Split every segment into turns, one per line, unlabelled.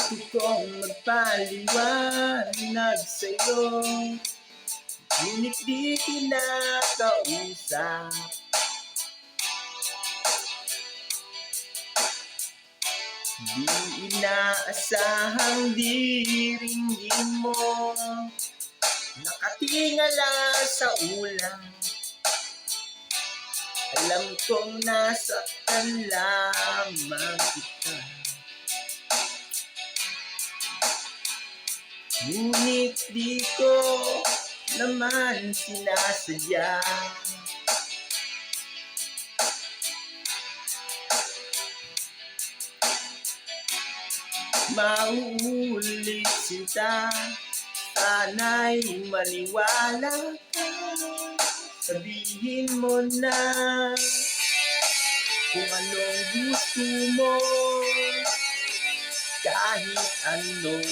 Gusto kong magpaliwanag sa'yo, ngunit di kinakausap. Di inaasahang diringgin mo, nakatingala sa ulang. Alam kong nasaktan lamang kita, ngunit di ko naman sinasadya. Mauulit sinta, sana'y maniwala ka. Sabihin mo na kung anong gusto mo, kahit anong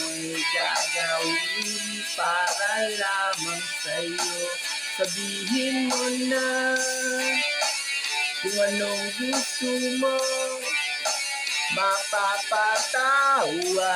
gagawin para lamang sa'yo. Sabihin mo na kung anong gusto mo, mapapatawa.